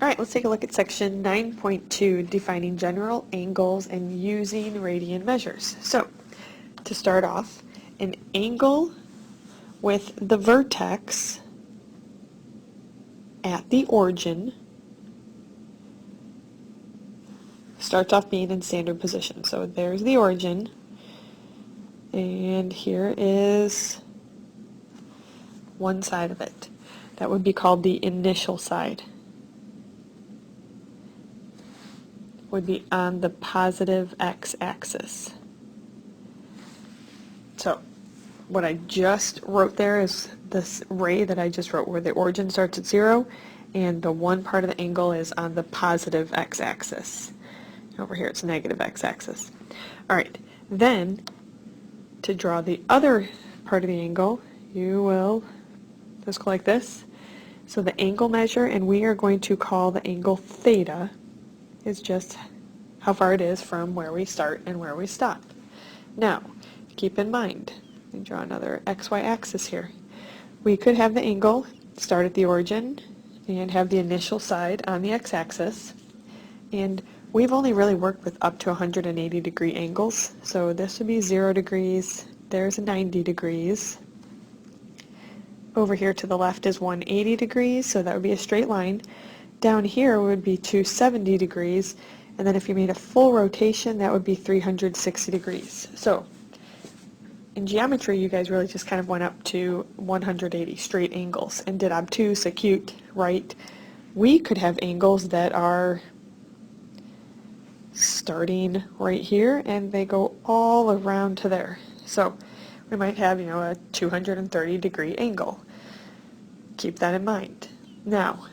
All right, let's take a look at section 9.2, defining general angles and using radian measures. So, to start off, an angle with the vertex at the origin starts off being in standard position. So there's the origin, and here is one side of it. That would be called the initial side. Would be on the positive x-axis. So what I just wrote there is this ray that I just wrote where the origin starts at 0 and the one part of the angle is on the positive x-axis. Over here it's negative x-axis. Alright, then to draw the other part of the angle, you will just go like this. So the angle measure, and we are going to call the angle theta, is just how far it is from where we start and where we stop. Now, keep in mind, let me draw another xy axis here. We could have the angle start at the origin and have the initial side on the x-axis, and we've only really worked with up to 180 degree angles, so this would be 0 degrees, there's 90 degrees. Over here to the left is 180 degrees, so that would be a straight line. Down here would be 270 degrees, and then if you made a full rotation, that would be 360 degrees. So in geometry, you guys really just kind of went up to 180 straight angles and did obtuse, acute, right? We could have angles that are starting right here and they go all around to there. So we might have, a 230 degree angle. Keep that in mind. Now,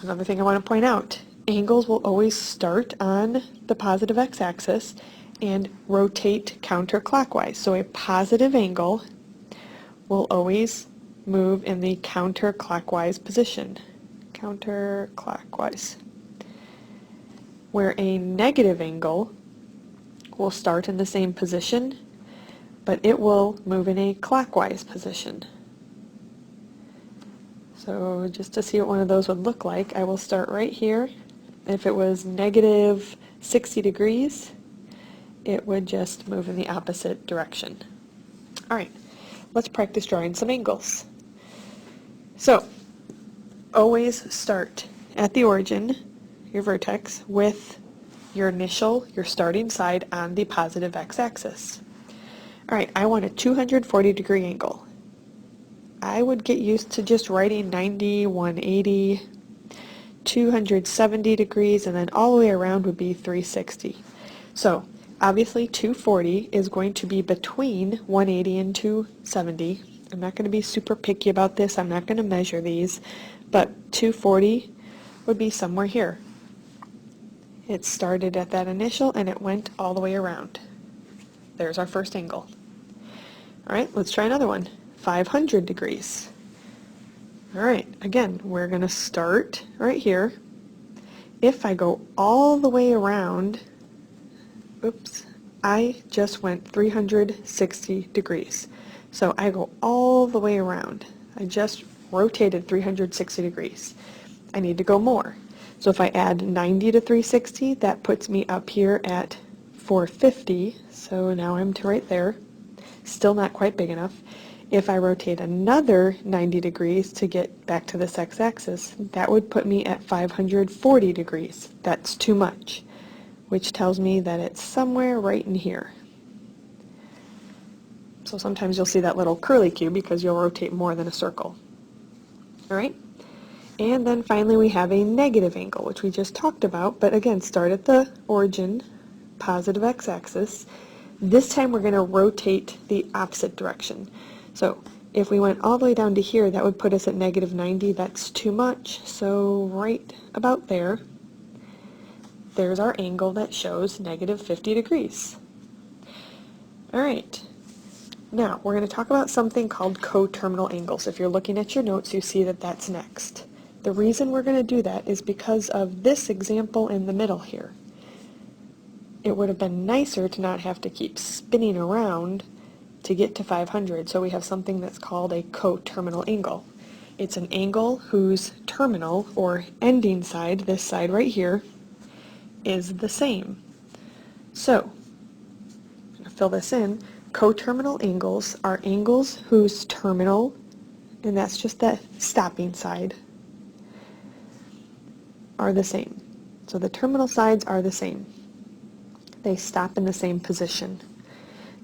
another thing I want to point out, angles will always start on the positive x-axis and rotate counterclockwise. So a positive angle will always move in the counterclockwise position. Counterclockwise. Where a negative angle will start in the same position, but it will move in a clockwise position. So just to see what one of those would look like, I will start right here. If it was negative 60 degrees, it would just move in the opposite direction. Alright, let's practice drawing some angles. So, always start at the origin, your vertex, with your starting side on the positive x-axis. Alright, I want a 240 degree angle. I would get used to just writing 90, 180, 270 degrees, and then all the way around would be 360. So, obviously 240 is going to be between 180 and 270. I'm not going to be super picky about this. I'm not going to measure these, but 240 would be somewhere here. It started at that initial and it went all the way around. There's our first angle. Alright, let's try another one. 500 degrees. Alright, again, we're going to start right here. If I go all the way around, oops, I just went 360 degrees. So I go all the way around. I just rotated 360 degrees. I need to go more. So if I add 90 to 360, that puts me up here at 450. So now I'm to right there. Still not quite big enough. If I rotate another 90 degrees to get back to this x-axis, that would put me at 540 degrees. That's too much, which tells me that it's somewhere right in here. So sometimes you'll see that little curly Q because you'll rotate more than a circle. Alright? And then finally we have a negative angle, which we just talked about, but again, start at the origin, positive x-axis. This time we're going to rotate the opposite direction. So if we went all the way down to here, that would put us at negative 90. That's too much. So right about there, there's our angle that shows negative 50 degrees. Alright, now we're going to talk about something called coterminal angles. If you're looking at your notes, you see that that's next. The reason we're going to do that is because of this example in the middle here. It would have been nicer to not have to keep spinning around to get to 500, so we have something that's called a coterminal angle. It's an angle whose terminal or ending side, this side right here, is the same. So, I'm going to fill this in. Coterminal angles are angles whose terminal, and that's just the stopping side, are the same. So the terminal sides are the same. They stop in the same position.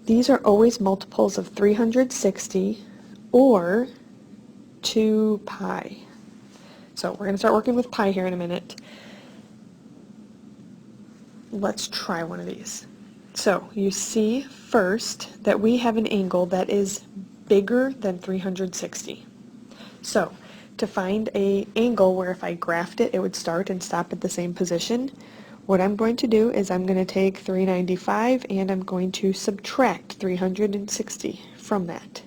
These are always multiples of 360 or 2 pi. So we're going to start working with pi here in a minute. Let's try one of these. So you see first that we have an angle that is bigger than 360. So to find an angle where if I graphed it, it would start and stop at the same position, what I'm going to do is I'm going to take 395 and I'm going to subtract 360 from that.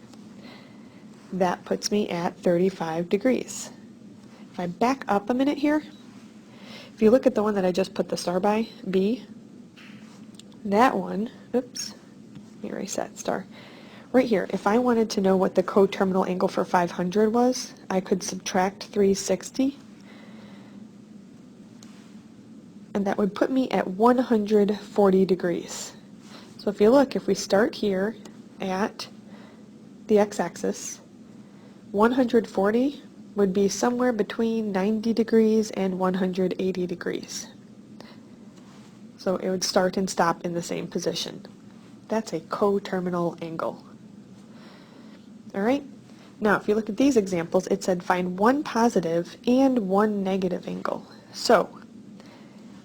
That puts me at 35 degrees. If I back up a minute here, if you look at the one that I just put the star by, B, that one, oops, let me erase that star. Right here, if I wanted to know what the coterminal angle for 500 was, I could subtract 360, and that would put me at 140 degrees. So if you look, if we start here at the x-axis, 140 would be somewhere between 90 degrees and 180 degrees. So it would start and stop in the same position. That's a coterminal angle. All right. Now, if you look at these examples, it said find one positive and one negative angle. So,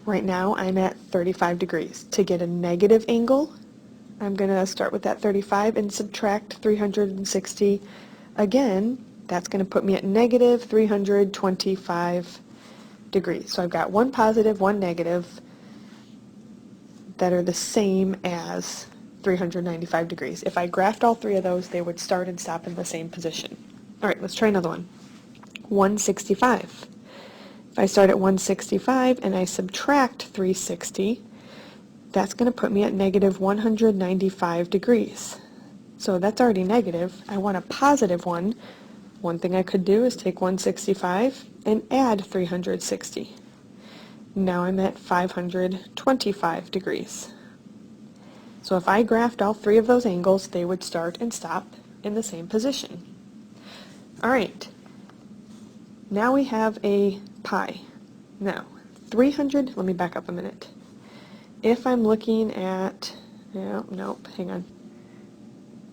right now I'm at 35 degrees. To get a negative angle, I'm going to start with that 35 and subtract 360. Again, that's going to put me at negative 325 degrees. So I've got one positive, one negative that are the same as 395 degrees. If I graphed all three of those, they would start and stop in the same position. All right, let's try another one. 165. If I start at 165 and I subtract 360, that's going to put me at negative 195 degrees. So that's already negative. I want a positive one. One thing I could do is take 165 and add 360. Now I'm at 525 degrees. So if I graphed all three of those angles, they would start and stop in the same position. All right, now we have a pi. Now, 300, let me back up a minute. If I'm looking at, nope, hang on.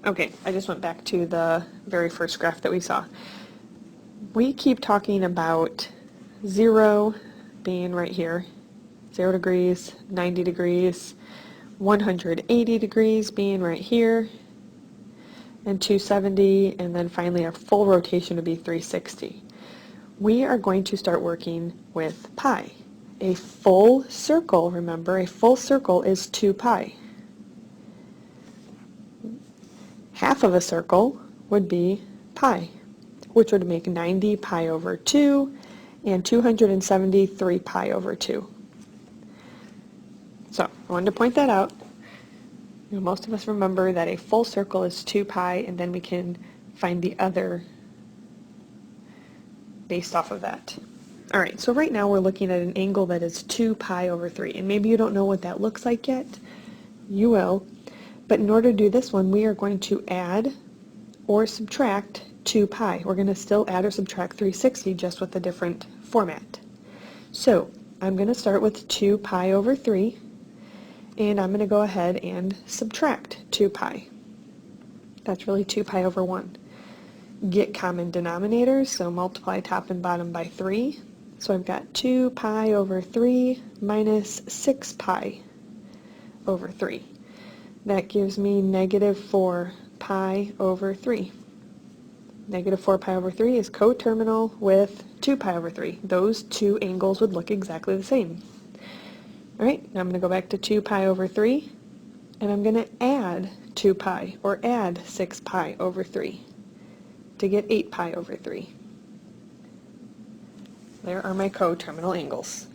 Okay, I just went back to the very first graph that we saw. We keep talking about 0 being right here, 0 degrees, 90 degrees, 180 degrees being right here, and 270, and then finally our full rotation would be 360. We are going to start working with pi. A full circle, remember, a full circle is 2 pi. Half of a circle would be pi, which would make 90 pi over 2 and 273 pi over 2. So I wanted to point that out. You know, most of us remember that a full circle is 2 pi, and then we can find the other based off of that. All right, so right now we're looking at an angle that is 2 pi over 3, and maybe you don't know what that looks like yet. You will. But in order to do this one, we are going to add or subtract 2 pi. We're going to still add or subtract 360, just with a different format. So I'm going to start with 2 pi over 3, and I'm going to go ahead and subtract 2 pi. That's really 2 pi over 1. Get common denominators, so multiply top and bottom by 3. So I've got 2 pi over 3 minus 6 pi over 3. That gives me negative 4 pi over 3. Negative 4 pi over 3 is coterminal with 2 pi over 3. Those two angles would look exactly the same. All right, now I'm going to go back to 2 pi over 3, and I'm going to add 2 pi, or add 6 pi over 3, to get 8 pi over 3. There are my coterminal angles.